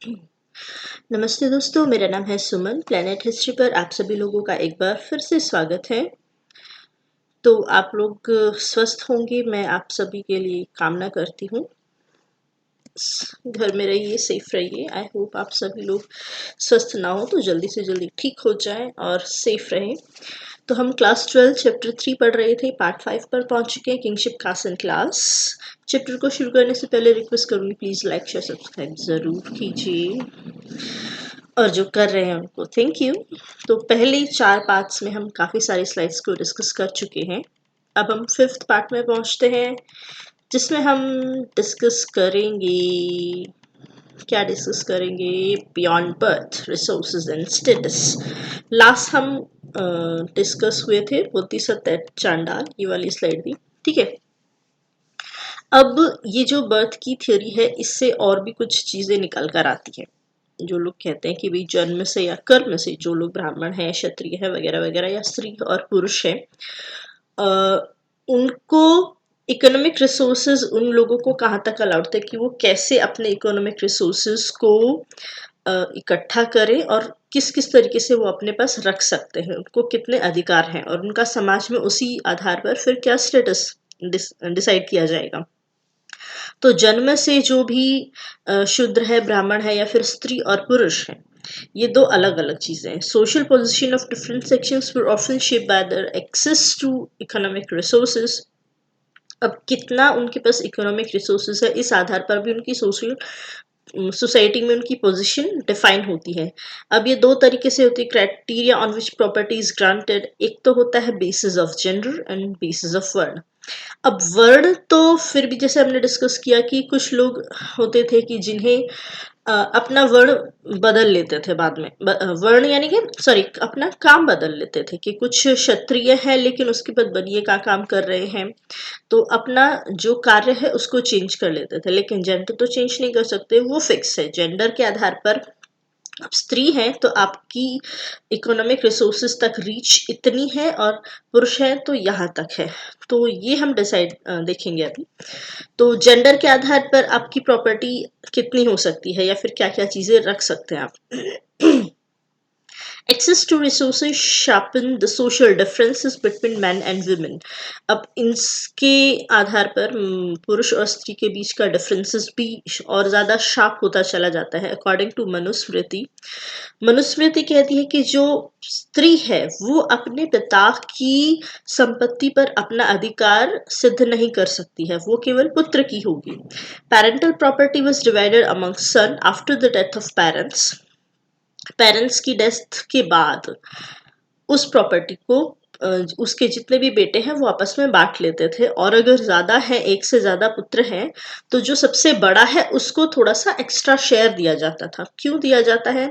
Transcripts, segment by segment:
नमस्ते दोस्तों, मेरा नाम है सुमन। प्लैनेट हिस्ट्री पर आप सभी लोगों का एक बार फिर से स्वागत है। तो आप लोग स्वस्थ होंगे, मैं आप सभी के लिए कामना करती हूँ। घर में रहिए, सेफ रहिए। आई होप आप सभी लोग स्वस्थ ना हो तो जल्दी से जल्दी ठीक हो जाएं और सेफ रहें। तो हम क्लास 12 चैप्टर 3 पढ़ रहे थे, पार्ट 5 पर पहुंच चुके हैं, किंगशिप कास्ट क्लास। चैप्टर को शुरू करने से पहले रिक्वेस्ट करूंगी, प्लीज लाइक शेयर सब्सक्राइब जरूर कीजिए, और जो कर रहे हैं उनको थैंक यू। तो पहले 4 पार्ट्स में हम काफ़ी सारी स्लाइड्स को डिस्कस कर चुके हैं। अब हम 5th पार्ट में पहुंचते हैं, जिसमें हम डिस्कस करेंगे, क्या डिस्कस करेंगे? Beyond birth, resources and status. Last हम डिस्कस हुए थे बुद्धि सत्य चांडाल, ये वाली स्लाइड थी, ठीक है। अब ये जो बर्थ की थ्योरी है, इससे और भी कुछ चीज़ें निकल कर आती हैं। जो लोग कहते हैं कि भाई जन्म से या कर्म से जो लोग ब्राह्मण हैं, क्षत्रिय है वगैरह वगैरह, या स्त्री और पुरुष है, उनको इकोनॉमिक रिसोर्सेज उन लोगों को कहाँ तक अलाउड थे कि वो कैसे अपने इकोनॉमिक रिसोर्सेज को इकट्ठा करें और किस किस तरीके से वो अपने पास रख सकते हैं, उनको कितने अधिकार हैं, और उनका समाज में उसी आधार पर फिर क्या स्टेटस डिसाइड किया जाएगा। तो जन्म से जो भी शूद्र है, ब्राह्मण है, या फिर स्त्री और पुरुष है, ये दो अलग अलग चीजें हैं। Social position of different sections were often shaped by their access to economic resources. अब कितना उनके पास इकोनॉमिक रिसोर्सेज है, इस आधार पर भी उनकी सोशल सोसाइटी में उनकी पोजीशन डिफाइन होती है। अब ये दो तरीके से होती है, criteria on which property is granted. एक तो होता है basis of gender and bases of वर्ण। अब वर्ण तो फिर भी जैसे हमने डिस्कस किया कि कुछ लोग होते थे कि जिन्हें अपना वर्ण बदल लेते थे बाद में, वर्ण यानी कि सॉरी अपना काम बदल लेते थे, कि कुछ क्षत्रिय है लेकिन उसके बाद बनिए का काम कर रहे हैं, तो अपना जो कार्य है उसको चेंज कर लेते थे। लेकिन जेंडर तो चेंज नहीं कर सकते, वो फिक्स है। जेंडर के आधार पर आप स्त्री हैं तो आपकी इकोनॉमिक रिसोर्सेज तक रीच इतनी है, और पुरुष है तो यहाँ तक है। तो ये हम डिसाइड देखेंगे अभी। तो जेंडर के आधार पर आपकी प्रॉपर्टी कितनी हो सकती है, या फिर क्या क्या चीजें रख सकते हैं आप। Access to resources sharpen the social differences between men and women. अब इसके आधार पर पुरुष और स्त्री के बीच का डिफरेंसेस भी और ज़्यादा शार्प होता चला जाता है। अकॉर्डिंग टू मनुस्मृति, मनुस्मृति कहती है कि जो स्त्री है वो अपने पिता की संपत्ति पर अपना अधिकार सिद्ध नहीं कर सकती है, वो केवल पुत्र की होगी। Parental property was divided among son after the death of parents की डेथ के बाद उस प्रॉपर्टी को उसके जितने भी बेटे हैं वो आपस में बांट लेते थे, और अगर ज्यादा है, एक से ज्यादा पुत्र हैं, तो जो सबसे बड़ा है उसको थोड़ा सा एक्स्ट्रा शेयर दिया जाता था। क्यों दिया जाता है?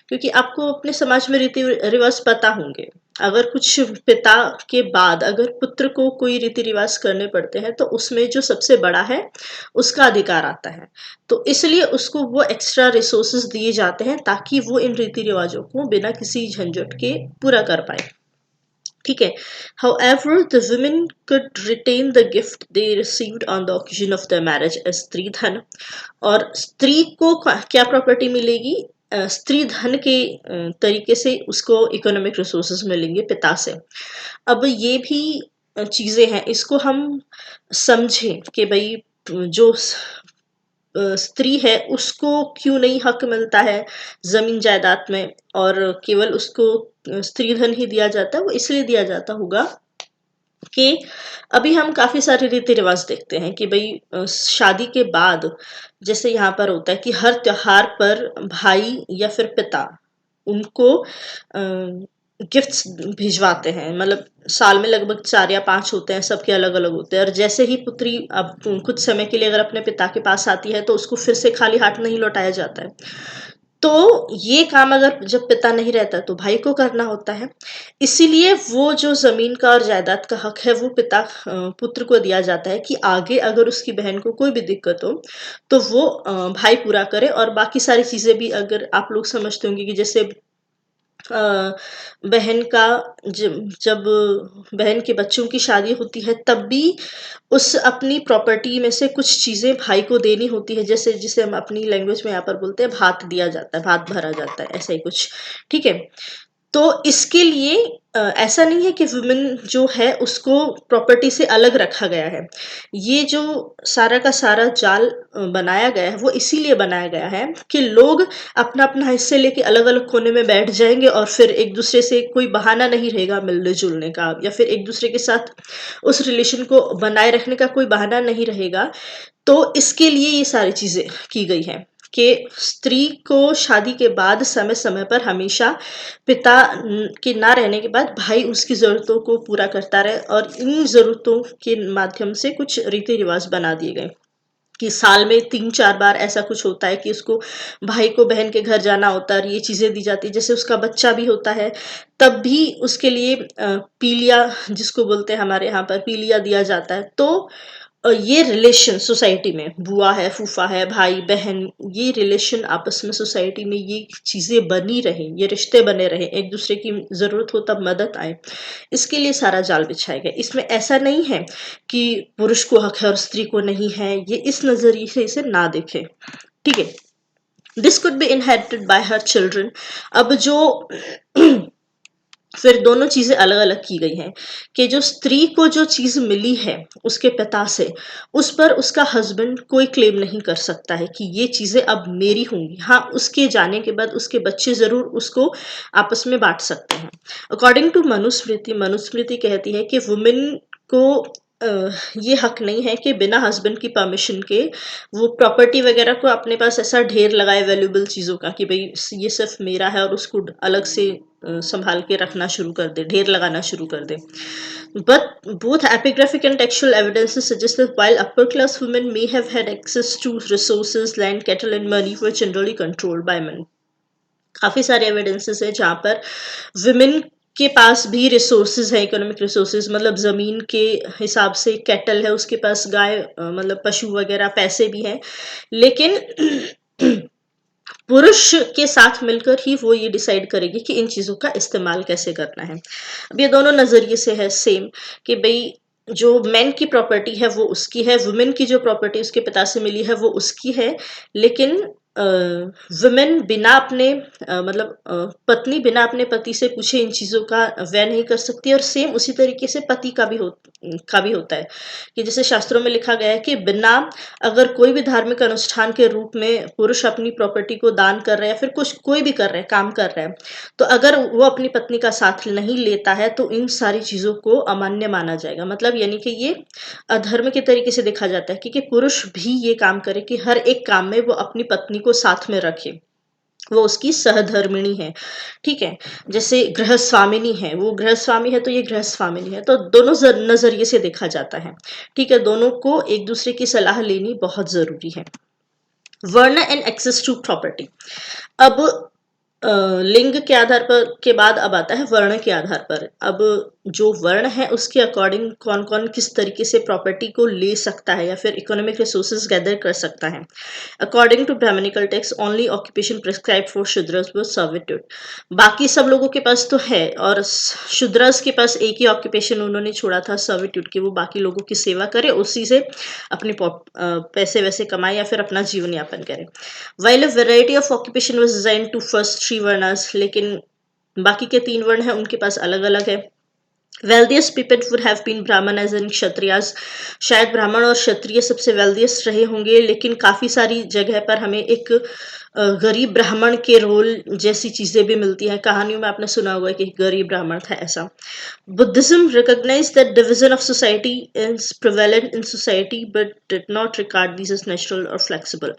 क्योंकि आपको अपने समाज में रीति रिवाज पता होंगे। अगर कुछ पिता के बाद अगर पुत्र को कोई रीति रिवाज करने पड़ते हैं तो उसमें जो सबसे बड़ा है उसका अधिकार आता है, तो इसलिए उसको वो एक्स्ट्रा रिसोर्सेज दिए जाते हैं ताकि वो इन रीति रिवाजों को बिना किसी झंझट के पूरा कर पाए, ठीक है। However, the women could retain the gift they received on the occasion of their marriage as स्त्री धन। और स्त्री को क्या प्रॉपर्टी मिलेगी? स्त्री धन के तरीके से उसको इकोनॉमिक रिसोर्सेज मिलेंगे पिता से। अब ये भी चीजें हैं, इसको हम समझें कि भाई जो स्त्री है उसको क्यों नहीं हक मिलता है जमीन जायदाद में, और केवल उसको स्त्री धन ही दिया जाता है। वो इसलिए दिया जाता होगा कि अभी हम काफी सारे रीति रिवाज देखते हैं कि भाई शादी के बाद जैसे यहाँ पर होता है कि हर त्योहार पर भाई या फिर पिता उनको गिफ्ट्स भिजवाते हैं। मतलब साल में लगभग 4 या 5 होते हैं, सबके अलग अलग होते हैं, और जैसे ही पुत्री अब कुछ समय के लिए अगर अपने पिता के पास आती है तो उसको फिर से खाली हाथ नहीं लौटाया जाता है। तो ये काम अगर जब पिता नहीं रहता तो भाई को करना होता है। इसीलिए वो जो जमीन का और जायदाद का हक है वो पिता पुत्र को दिया जाता है कि आगे अगर उसकी बहन को कोई भी दिक्कत हो तो वो भाई पूरा करे। और बाकी सारी चीजें भी अगर आप लोग समझते होंगे कि जैसे अ, बहन का जब बहन के बच्चों की शादी होती है तब भी उस अपनी प्रॉपर्टी में से कुछ चीज़ें भाई को देनी होती है, जैसे जिसे हम अपनी लैंग्वेज में यहाँ पर बोलते हैं भात दिया जाता है, भात भरा जाता है, ऐसा ही कुछ। ठीक है? तो इसके लिए ऐसा नहीं है कि वुमेन जो है उसको प्रॉपर्टी से अलग रखा गया है। ये जो सारा का सारा जाल बनाया गया है वो इसीलिए बनाया गया है कि लोग अपना-अपना हिस्से लेके अलग-अलग कोने में बैठ जाएँगे और फिर एक-दूसरे से कोई बहाना नहीं रहेगा मिलने-जुलने का, या फिर एक-दूसरे के साथ उस रिलेशन को बनाए रखने का कोई बहाना नहीं रहेगा। तो इसके लिए ये सारी चीज़ें की गई हैं कि स्त्री को शादी के बाद समय-समय पर हमेशा पिता के ना रहने के बाद भाई उसकी ज़रूरतों को पूरा करता रहे, और इन ज़रूरतों के माध्यम से कुछ रीति-रिवाज बना दिए गए कि साल में 3-4 बार ऐसा कुछ होता है कि उसको भाई को बहन के घर जाना होता है और ये चीज़ें दी जाती है। जैसे उसका बच्चा भी होता है, तब भी उसके लिए पीलिया जिसको बोलते हैं हमारे यहाँ पर पीलिया दिया जाता है। तो ये रिलेशन सोसाइटी में बुआ है, फूफा है, भाई-बहन, ये रिलेशन आपस में सोसाइटी में ये चीज़ें बनी रहें, ये रिश्ते बने रहें, एक-दूसरे की ज़रूरत हो तब मदद आए। इसके लिए सारा जाल बिछाया गया। इसमें ऐसा नहीं है कि पुरुष को हक है और स्त्री को नहीं है, ये इस नज़रिए से इसे ना देखें। ठीक है? This could be inherited by her children. अब जो फिर दोनों चीज़ें अलग-अलग की गई हैं कि जो स्त्री को जो चीज़ मिली है उसके पिता से, उस पर उसका हस्बैंड कोई क्लेम नहीं कर सकता है कि ये चीज़ें अब मेरी होंगी। हाँ, उसके जाने के बाद उसके बच्चे ज़रूर उसको आपस में बाँट सकते हैं। अकॉर्डिंग टू मनुस्मृति, मनुस्मृति कहती है कि वुमेन को ये हक नहीं है कि बिना हस्बैंड की परमिशन के वो प्रॉपर्टी वगैरह को अपने पास ऐसा ढेर लगाए वैल्यूएबल चीज़ों का कि भई ये सिर्फ़ मेरा है और उसको अलग से संभाल के रखना शुरू कर दे, ढेर लगाना शुरू कर दे। But both epigraphic and textual evidences suggest that while upper class women may have had access to resources, land, cattle and money were generally controlled by men. काफ़ी सारे एविडेंसेस हैं जहाँ पर विमेन के पास भी रिसोर्सेज है, इकोनॉमिक रिसोर्सेज, मतलब ज़मीन के हिसाब से कैटल है उसके पास, गाय मतलब पशु वगैरह, पैसे भी हैं, लेकिन पुरुष के साथ मिलकर ही वो ये डिसाइड करेगी कि इन चीज़ों का इस्तेमाल कैसे करना है। अब ये दोनों नज़रिए से है सेम कि भई जो मेन की प्रॉपर्टी है वो उसकी है, वुमेन की जो प्रॉपर्टी उसके पिता से मिली है वो उसकी है, लेकिन वुमेन बिना अपने मतलब पत्नी बिना अपने पति से पूछे इन चीज़ों का व्यय नहीं कर सकती, और सेम उसी तरीके से पति का भी होता है कि जैसे शास्त्रों में लिखा गया है कि बिना अगर कोई भी धार्मिक अनुष्ठान के रूप में पुरुष अपनी प्रॉपर्टी को दान कर रहा है या फिर कुछ कोई भी कर रहा है, काम कर रहा है, तो अगर वो अपनी पत्नी का साथ नहीं लेता है तो इन सारी चीज़ों को अमान्य माना जाएगा। मतलब यानी कि ये अधर्म के तरीके से देखा जाता है कि पुरुष भी ये काम करे कि हर एक काम में वो अपनी पत्नी को साथ में रखे, वो उसकी सहधर्मिणी है। ठीक है? जैसे गृहस्वामिनी है, वो गृहस्वामी है तो ये गृहस्वामिनी है, तो दोनों नज़रिए से देखा जाता है। ठीक है? दोनों को एक दूसरे की सलाह लेनी बहुत ज़रूरी है। वर्ण एंड एक्सेस टू प्रॉपर्टी। अब लिंग के आधार पर के बाद अब आता है वर्ण के आधार पर। अब जो वर्ण है उसके अकॉर्डिंग कौन-कौन किस तरीके से प्रॉपर्टी को ले सकता है या फिर इकोनॉमिक रिसोर्सेज गैदर कर सकता है। According to Brahmanical text only occupation prescribed for Shudras was servitude. बाकी सब लोगों के पास तो है, और शूद्रस के पास एक ही ऑक्यूपेशन उन्होंने छोड़ा था सर्विट्यूड, कि वो बाकी लोगों की सेवा करे, उसी से अपने पैसे वैसे कमाए या फिर अपना जीवन यापन करे। While a variety of occupation was designed to first three varnas, लेकिन बाकी के 3 वर्ण हैं उनके पास अलग-अलग है। Wealthiest people would have been Brahmanas and Kshatriyas. शायद ब्राह्मण और क्षत्रिय सबसे wealthiest रहे होंगे, लेकिन काफ़ी सारी जगह पर हमें एक गरीब ब्राह्मण के रोल जैसी चीज़ें भी मिलती हैं। कहानियों में आपने सुना होगा कि गरीब ब्राह्मण था ऐसा। Buddhism recognized that division of society is prevalent in society but did not regard these as natural or flexible.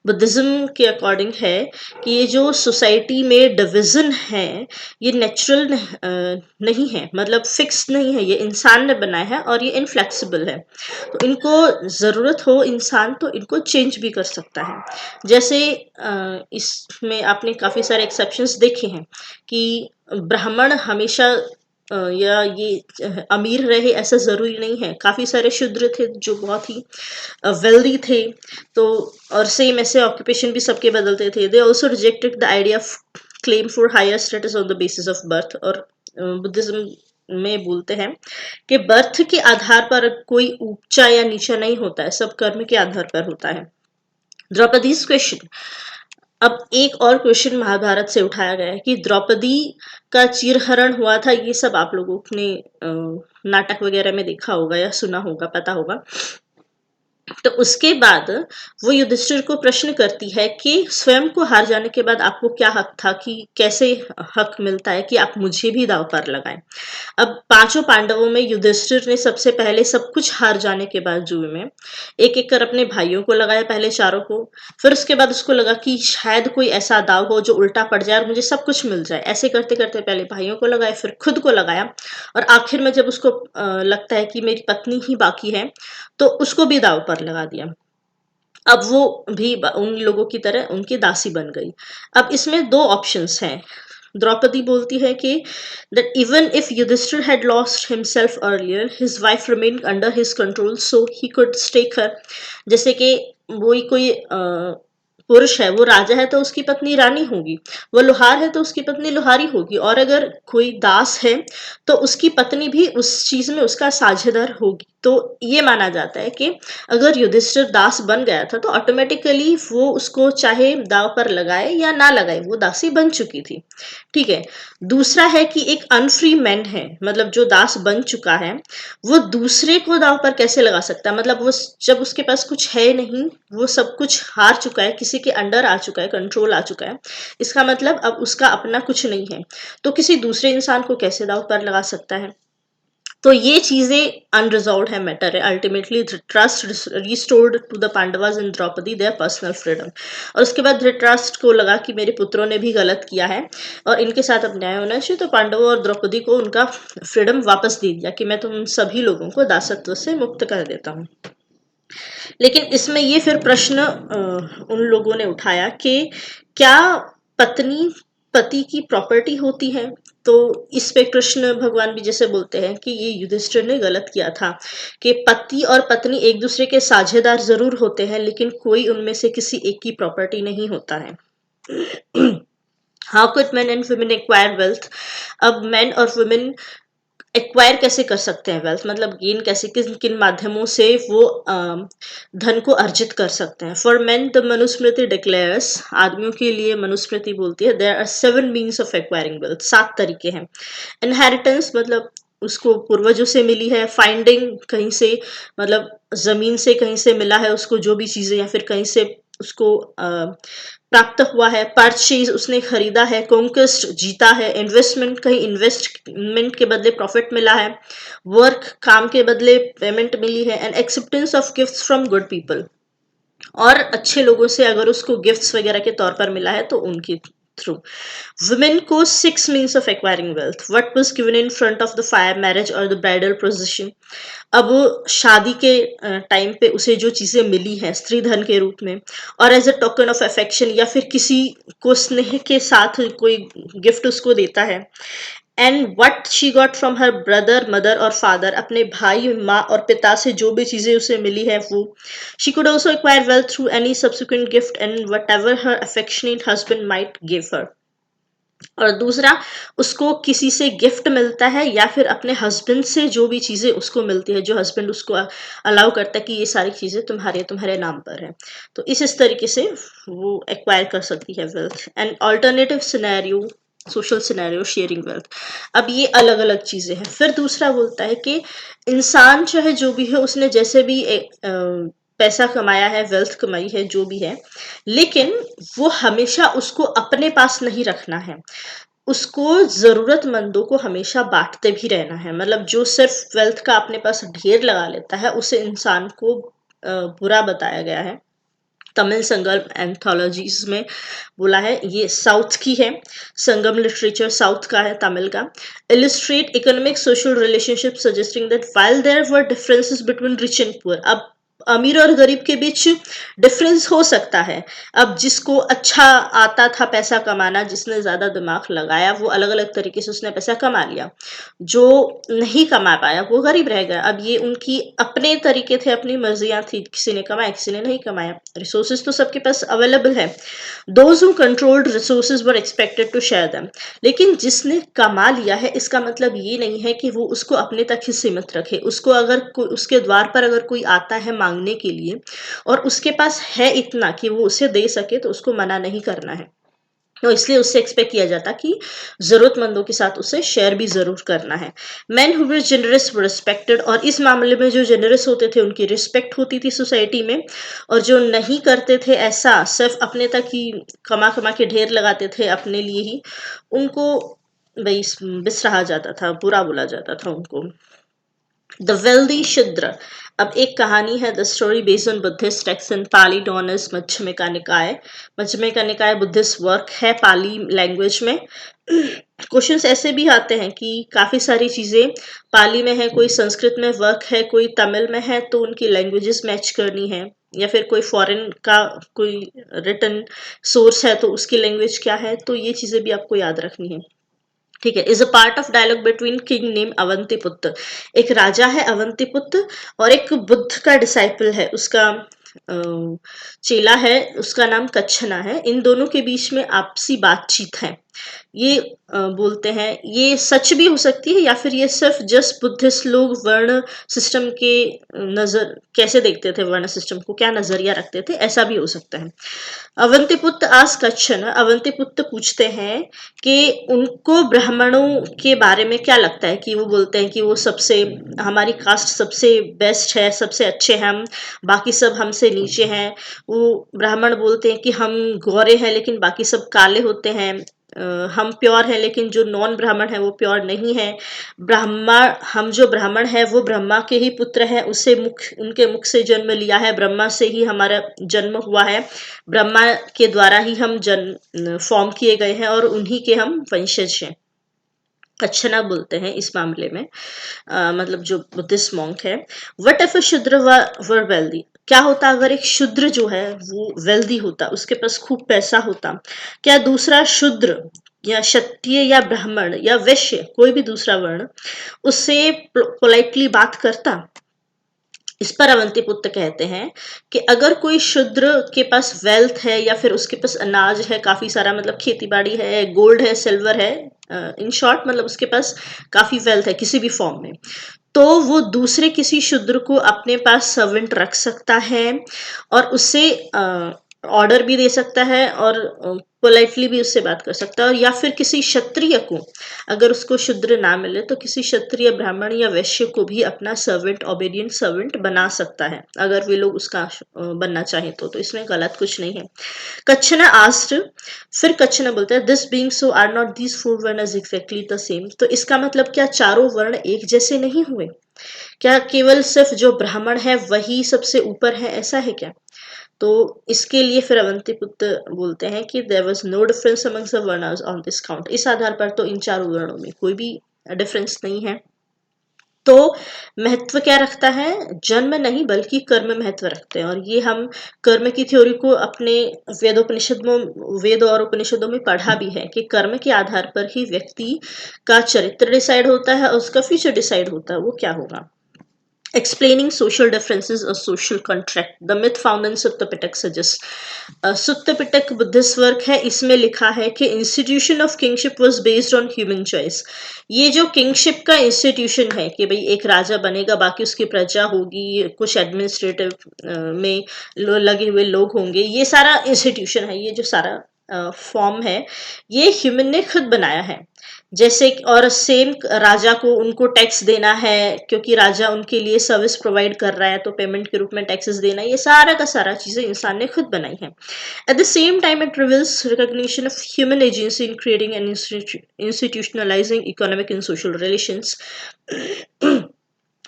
Buddhism के अकॉर्डिंग है कि ये जो सोसाइटी में डिवीजन है ये नेचुरल नहीं है, मतलब फिक्स नहीं है, ये इंसान ने बनाया है और ये इनफ्लेक्सिबल है। तो इनको ज़रूरत हो इंसान तो इनको चेंज भी कर सकता है। जैसे इसमें आपने काफ़ी सारे एक्सेप्शंस देखे हैं कि ब्राह्मण हमेशा या ये अमीर रहे ऐसा ज़रूरी नहीं है। काफ़ी सारे शूद्र थे जो बहुत ही वेल्दी थे, तो और सेम ऐसे ऑक्यूपेशन भी सबके बदलते थे। They also rejected the idea of claim for higher status on the basis of birth, और बुद्धिज्म में बोलते हैं कि बर्थ के आधार पर कोई ऊंचा या नीचा नहीं होता है, सब कर्म के आधार पर होता है। द्रौपदीज क्वेश्चन। अब एक और क्वेश्चन महाभारत से उठाया गया है कि द्रौपदी का चीरहरण हुआ था, ये सब आप लोगों ने नाटक वगैरह में देखा होगा या सुना होगा, पता होगा। तो उसके बाद वो युधिष्ठिर को प्रश्न करती है कि स्वयं को हार जाने के बाद आपको क्या हक था, कि कैसे हक मिलता है कि आप मुझे भी दांव पर लगाएं। अब पांचों पांडवों में युधिष्ठिर ने सबसे पहले सब कुछ हार जाने के बाद जुए में एक एक कर अपने भाइयों को लगाया, पहले चारों को। फिर उसके बाद उसको लगा कि शायद कोई ऐसा दाव हो जो उल्टा पड़ जाए और मुझे सब कुछ मिल जाए। ऐसे करते करते पहले भाइयों को लगाया, फिर खुद को लगाया, और आखिर में जब उसको लगता है कि मेरी पत्नी ही बाकी है, तो उसको भी दाव पर लगा दिया। अब वो भी उन लोगों की तरह उनकी दासी बन गई। अब इसमें दो ऑप्शंस हैं। द्रौपदी बोलती है कि that even if Yudhishthir had lost himself earlier, his wife remained under his control, so he could stake her। जैसे कि वही कोई पुरुष है, वो राजा है तो उसकी पत्नी रानी होगी, वो लोहार है तो उसकी पत्नी लोहारी होगी, और अगर कोई दास है तो उसकी पत्नी भी उस चीज में उसका साझेदार होगी। तो ये माना जाता है कि अगर युधिष्ठिर दास बन गया था तो ऑटोमेटिकली वो उसको चाहे दाव पर लगाए या ना लगाए, वो दासी बन चुकी थी। ठीक है। दूसरा है कि एक अनफ्री मैन है, मतलब जो दास बन चुका है, वो दूसरे को दाव पर कैसे लगा सकता है। मतलब वो जब उसके पास कुछ है नहीं, वो सब कुछ हार चुका है, किसी के अंडर आ चुका है, कंट्रोल आ चुका है, इसका मतलब अब उसका अपना कुछ नहीं है, तो किसी दूसरे इंसान को कैसे दाव पर लगा सकता है। तो ये चीजें अनरिजॉल्व है, मैटर है। Ultimately trust restored to the Pandavas in Draupadi their personal freedom. और उसके बाद धृतराष्ट्र को लगा कि मेरे पुत्रों ने भी गलत किया है और इनके साथ अब न्याय होना चाहिए, तो पांडवों और द्रौपदी को उनका फ्रीडम वापस दे दिया कि मैं तुम सभी लोगों को दासत्व से मुक्त कर देता हूँ। लेकिन इसमें ये फिर प्रश्न उन लोगों ने उठाया कि क्या पत्नी पति की प्रॉपर्टी होती है। तो इस पे कृष्ण भगवान भी जैसे बोलते हैं कि ये युधिष्ठिर ने गलत किया था, कि पति और पत्नी एक दूसरे के साझेदार जरूर होते हैं, लेकिन कोई उनमें से किसी एक की प्रॉपर्टी नहीं होता है। How could main and women acquire wealth. अब मेन और वुमेन एक्वायर कैसे कर सकते हैं वेल्थ, मतलब गेन कैसे, किन किन माध्यमों से वो धन को अर्जित कर सकते हैं। For men the Manusmriti declares, आदमियों के लिए मनुस्मृति बोलती है, there are 7 means of acquiring wealth, 7 तरीके हैं। इनहेरिटेंस, मतलब उसको पूर्वजों से मिली है। फाइंडिंग, कहीं से, मतलब जमीन से कहीं से मिला है उसको जो भी चीजें, या फिर कहीं से उसको प्राप्त हुआ है। परचेज, उसने खरीदा है। कॉन्क्वेस्ट, जीता है। इन्वेस्टमेंट, कहीं इन्वेस्टमेंट के बदले प्रॉफिट मिला है। वर्क, काम के बदले पेमेंट मिली है। And acceptance of gifts from good people, और अच्छे लोगों से अगर उसको गिफ्ट्स वगैरह के तौर पर मिला है तो उनकी थ्रू। वुमेन को 6 means of acquiring wealth. What was given in front of the fire, marriage और द ब्राइडल प्रोसेशन। अब शादी के टाइम पे उसे जो चीजें मिली हैं स्त्री धन के रूप में, और as a token of affection, या फिर किसी को स्नेह के साथ कोई गिफ्ट उसको देता है। And what she got from her brother, mother और फादर, अपने भाई, माँ और पिता से जो भी चीजें उसे मिली है वो। She could also acquire wealth through any subsequent gift and what ever her affectionate husband might give her. और दूसरा, उसको किसी से गिफ्ट मिलता है या फिर अपने हस्बैंड से जो भी चीजें उसको मिलती है, जो हस्बैंड उसको अलाउ करता है कि ये सारी चीजें तुम्हारे तुम्हारे नाम पर है, तो इस तरीके से वो एक्वायर कर सकती है wealth. And alternative scenario, social scenario, sharing wealth. अब ये अलग अलग चीजें हैं। फिर दूसरा बोलता है कि इंसान चाहे जो भी है, उसने जैसे भी पैसा कमाया है, वेल्थ कमाई है, जो भी है, लेकिन वो हमेशा उसको अपने पास नहीं रखना है, उसको जरूरतमंदों को हमेशा बांटते भी रहना है। मतलब जो सिर्फ वेल्थ का अपने पास ढेर लगा लेता है, उसे इंसान को बुरा बताया गया है। तमिल संगम एंथोलॉजीज में बोला है, ये साउथ की है, संगम लिटरेचर साउथ का है, तमिल का। Illustrate economic social relationship suggesting that while there were differences between rich and poor. अब अमीर और गरीब के बीच डिफरेंस हो सकता है। अब जिसको अच्छा आता था पैसा कमाना, जिसने ज्यादा दिमाग लगाया, वो अलग अलग तरीके से उसने पैसा कमा लिया। जो नहीं कमा पाया वो गरीब रह गया। अब ये उनकी अपने तरीके थे, अपनी मर्जियां थी, किसी ने कमाया किसी ने नहीं कमाया। रिसोर्सेज तो सबके पास अवेलेबल है। Those who controlled resources were expected to share them. लेकिन जिसने कमा लिया है इसका मतलब ये नहीं है कि वो उसको अपने तक ही सीमित रखे। उसको अगर उसके द्वार पर अगर कोई आता है मांगने के लिए और उसके पास है इतना कि वो उसे दे सके, तो उसको मना नहीं करना है। तो इसलिए उससे एक्सपेक्ट किया जाता कि जरूरतमंदों के साथ उसे शेयर भी जरूर करना है। Man who were generous were respected. और इस मामले में जो जेनरस होते थे उनकी रिस्पेक्ट होती थी सोसाइटी में, और जो नहीं करते थे ऐसा, सिर्फ अपने तक ही कमा कमा के ढेर लगाते थे अपने लिए ही, उनको भाई बिसराहा जाता था, बुरा बोला जाता था उनको। द वेल्दी शूद्र। अब एक कहानी है, the story based on Buddhist text in Pali known as Madhyamika Nikaya. Madhyamika निकाय बुद्धिस्ट वर्क है पाली लैंग्वेज में। क्वेश्चंस ऐसे भी आते हैं कि काफी सारी चीजें पाली में है, कोई संस्कृत में वर्क है, कोई तमिल में है, तो उनकी लैंग्वेजेस मैच करनी है। या फिर कोई फॉरेन का कोई रिटन सोर्स है तो उसकी लैंग्वेज क्या है, तो ये चीजें भी आपको याद रखनी है। ठीक है। Is a part of dialogue between king name Avantiputra. एक राजा है अवंतिपुत्र और एक बुद्ध का डिसाइपल है, उसका चेला है, उसका नाम कच्छना है। इन दोनों के बीच में आपसी बातचीत है। ये बोलते हैं, ये सच भी हो सकती है या फिर ये सिर्फ जस्ट बुद्धिस्ट लोग वर्ण सिस्टम के नजर कैसे देखते थे, वर्ण सिस्टम को क्या नजरिया रखते थे, ऐसा भी हो सकता है। अवंतिपुत्र आज कच्छना। अवंतिपुत्र पूछते हैं कि उनको ब्राह्मणों के बारे में क्या लगता है, कि वो बोलते हैं कि वो सबसे, हमारी कास्ट सबसे बेस्ट है, सबसे अच्छे हैं हम, बाकी सब हमसे नीचे हैं। वो ब्राह्मण बोलते हैं कि हम गोरे हैं लेकिन बाकी सब काले होते हैं। हम प्योर हैं लेकिन जो नॉन ब्राह्मण है वो प्योर नहीं है। ब्राह्मण, हम जो ब्राह्मण है वो ब्रह्मा के ही पुत्र है, उसे मुख, उनके मुख से जन्म लिया है, ब्रह्मा से ही हमारा जन्म हुआ है, ब्रह्मा के द्वारा ही हम जन्म फॉर्म किए गए हैं और उन्हीं के हम वंशज हैं। कच्छना बोलते हैं इस मामले में, मतलब जो बुद्धिस्ट मॉन्क है। वट इफ अ शूद्र वर वेल्दी। क्या होता अगर एक शूद्र जो है वो वेल्दी होता, उसके पास खूब पैसा होता, क्या दूसरा शूद्र या क्षत्रिय या ब्राह्मण या वैश्य, कोई भी दूसरा वर्ण, उससे पोलाइटली बात करता? इस पर अवंतिपुत्र कहते हैं कि अगर कोई शूद्र के पास वेल्थ है या फिर उसके पास अनाज है काफी सारा, मतलब खेती बाड़ी है, गोल्ड है, सिल्वर है, इन शॉर्ट मतलब उसके पास काफी वेल्थ है किसी भी फॉर्म में, तो वो दूसरे किसी शूद्र को अपने पास सर्वेंट रख सकता है और उससे ऑर्डर भी दे सकता है और पोलाइटली भी उससे बात कर सकता है। और या फिर किसी क्षत्रिय को, अगर उसको शूद्र ना मिले तो किसी क्षत्रिय, ब्राह्मण या वैश्य को भी अपना सर्वेंट, ओबीडियंट सर्वेंट बना सकता है अगर वे लोग उसका बनना चाहे तो इसमें गलत कुछ नहीं है। कच्छना आस्क्ड, फिर कच्छना बोलता है, this being so are not these four varnas exactly the same. तो इसका मतलब क्या चारों वर्ण एक जैसे नहीं हुए? क्या केवल सिर्फ जो ब्राह्मण है वही सबसे ऊपर है, ऐसा है क्या? तो इसके लिए फिर अवंतिपुत्र बोलते हैं कि there was no difference amongst the varnas on this count. इस आधार पर तो इन चारों वर्णों में कोई भी डिफरेंस नहीं है। तो महत्व क्या रखता है? जन्म नहीं बल्कि कर्म महत्व रखते हैं। और ये हम कर्म की थ्योरी को अपने वेद और उपनिषदों में पढ़ा भी है कि कर्म के आधार पर ही व्यक्ति का चरित्र डिसाइड होता है और उसका फ्यूचर डिसाइड होता है, वो क्या होगा। Explaining social differences or social contract, the myth found in Sutta Pitaka suggests. Sutta Pitaka Buddhist work है, इसमें लिखा है कि institution of kingship was based on human choice. ये जो किंगशिप का इंस्टीट्यूशन है कि भाई एक राजा बनेगा, बाकी उसकी प्रजा होगी, कुछ एडमिनिस्ट्रेटिव में लगे हुए लोग होंगे, ये सारा इंस्टीट्यूशन है, ये जो सारा फॉर्म है ये ह्यूमन ने खुद बनाया है। जैसे, और सेम राजा को उनको टैक्स देना है क्योंकि राजा उनके लिए सर्विस प्रोवाइड कर रहा है, तो पेमेंट के रूप में टैक्सेस देना, ये सारा का सारा चीजें इंसान ने खुद बनाई है। At the same time it reveals recognition of human agency in creating and इंस्टीट्यूशनलाइजिंग economic and social relations.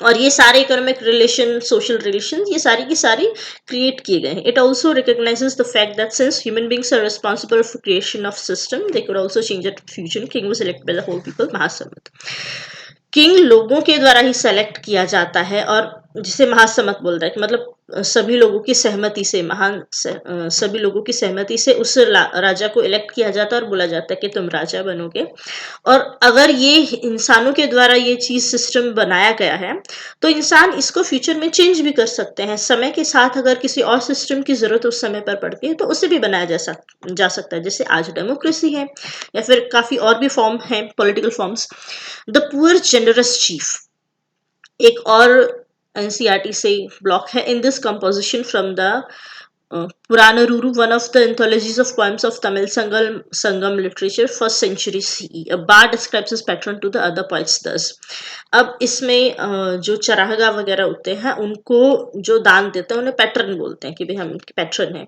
और ये सारे इकोनॉमिक रिलेशन, सोशल रिलेशन, ये सारी की सारी क्रिएट किए गए हैं। It also recognizes the fact that since human beings are responsible for creation of system, they could also change it fusion. King was elected by the whole people, Mahasammata. King लोगों के द्वारा ही सेलेक्ट किया जाता है और जिसे महासम्मत बोल रहा है कि मतलब सभी लोगों की सहमति से सभी लोगों की सहमति से उस राजा को इलेक्ट किया जाता है और बोला जाता है कि तुम राजा बनोगे। और अगर ये इंसानों के द्वारा ये चीज सिस्टम बनाया गया है तो इंसान इसको फ्यूचर में चेंज भी कर सकते हैं। समय के साथ अगर किसी और सिस्टम की जरूरत उस समय पर पड़ती है तो उसे भी बनाया जा सकता है, जैसे आज डेमोक्रेसी है या फिर काफी और भी फॉर्म है political forms. The poor generous chief एक और एनसीईआरटी से ब्लॉक है। In this composition from the Puranaruru, one of the anthologies of poems of Tamil Sangam literature, first century CE. A bard describes his patron to the other poets thus. अब इसमें जो चरागा वगैरह होते हैं उनको जो दान देते हैं उन्हें पैट्रन बोलते हैं कि भाई हम इनके पैट्रन हैं।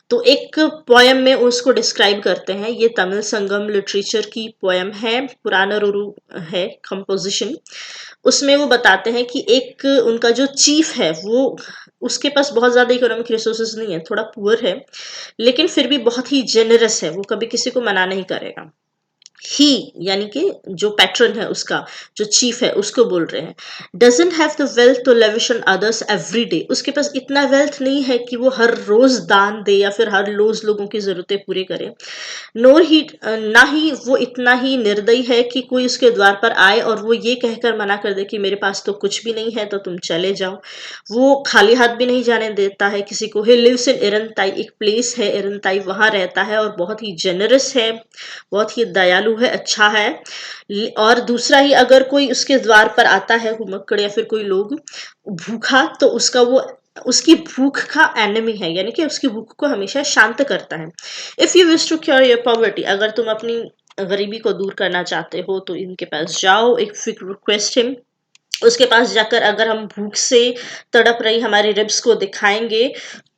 तो एक पोएम में उसको डिस्क्राइब करते हैं। ये तमिल संगम लिटरेचर की पोएम है, पुरानारुरु है कंपोजिशन। उसमें वो बताते हैं कि एक उनका जो चीफ है वो उसके पास बहुत ज्यादा इकोनॉमिक रिसोर्सेज नहीं है, थोड़ा पुअर है, लेकिन फिर भी बहुत ही जेनरस है, वो कभी किसी को मना नहीं करेगा। ही यानी कि जो पैट्रन है उसका, जो चीफ है उसको बोल रहे हैं, doesn't have the wealth to lavish on others every day. उसके पास इतना वेल्थ नहीं है कि वो हर रोज दान दे या फिर हर रोज लोगों की जरूरतें पूरी करे। नोर ही ना ही वो इतना ही निर्दयी है कि कोई उसके द्वार पर आए और वो ये कहकर मना कर दे कि मेरे पास तो कुछ भी नहीं है तो तुम चले जाओ। वो खाली हाथ भी नहीं जाने देता है किसी को। ही लिव्स इन इरनताई, एक प्लेस है इरनताई, वहां रहता है और बहुत ही जेनरस है, बहुत ही दयालु है, अच्छा है। और दूसरा ही अगर कोई उसके द्वार पर आता है हुमक्कड़ या फिर कोई लोग भूखा, तो उसकी भूख का एनिमी है, यानी कि उसकी भूख को हमेशा शांत करता है। If you wish to cure your poverty, अगर तुम अपनी गरीबी को दूर करना चाहते हो तो इनके पास जाओ। एक क्विक रिक्वेस्ट है, उसके पास जाकर अगर हम भूख से तड़प रही हमारी रिब्स को दिखाएंगे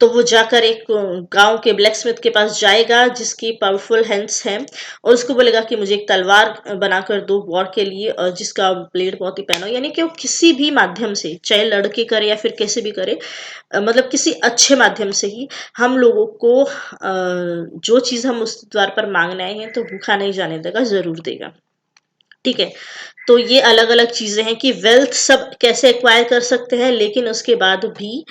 तो वो जाकर एक गांव के ब्लैक स्मिथ के पास जाएगा जिसकी पावरफुल हैंड्स हैं और उसको बोलेगा कि मुझे एक तलवार बनाकर दो वॉर के लिए, और जिसका ब्लेड बहुत ही पैना हो। यानी कि वो किसी भी माध्यम से, चाहे लड़के करे या फिर कैसे भी करे, मतलब किसी अच्छे माध्यम से ही हम लोगों को जो चीज हम उस द्वार पर मांगने आए हैं तो भूखा नहीं जाने देगा, जरूर देगा। ठीक है, तो ये अलग अलग चीजें हैं कि वेल्थ सब कैसे एक्वायर कर सकते हैं, लेकिन उसके बाद भी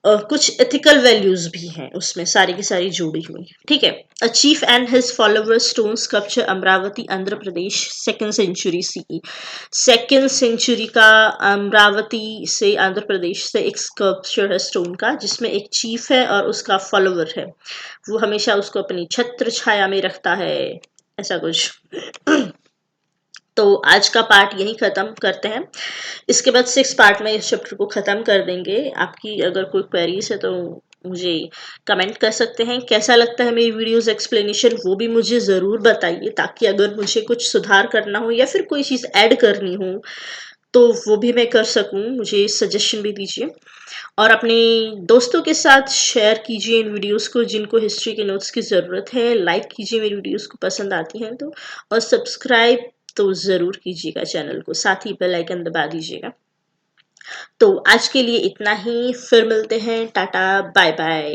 कुछ एथिकल वैल्यूज भी हैं उसमें सारी की सारी जुड़ी हुई। ठीक है, a chief and his followers stone sculpture, Amaravati Andhra Pradesh, second century CE. Second century का अमरावती से आंध्र प्रदेश से एक स्कल्पचर है स्टोन का जिसमें एक चीफ है और उसका फॉलोअर है, वो हमेशा उसको अपनी छत्र छाया में रखता है, ऐसा कुछ। तो आज का पार्ट यही खत्म करते हैं। इसके बाद 6 पार्ट में इस चैप्टर को खत्म कर देंगे। आपकी अगर कोई क्वेरीज है तो मुझे कमेंट कर सकते हैं। कैसा लगता है मेरी वीडियोस एक्सप्लेनेशन वो भी मुझे ज़रूर बताइए, ताकि अगर मुझे कुछ सुधार करना हो या फिर कोई चीज़ ऐड करनी हो तो वो भी मैं कर सकूं। मुझे सजेशन भी दीजिए और अपने दोस्तों के साथ शेयर कीजिए इन वीडियोस को जिनको हिस्ट्री के नोट्स की ज़रूरत है। लाइक कीजिए मेरी वीडियोस को पसंद आती हैं तो, और सब्सक्राइब तो ज़रूर कीजिएगा चैनल को, साथ ही बेल आइकन दबा दीजिएगा। तो आज के लिए इतना ही, फिर मिलते हैं, टाटा बाय बाय।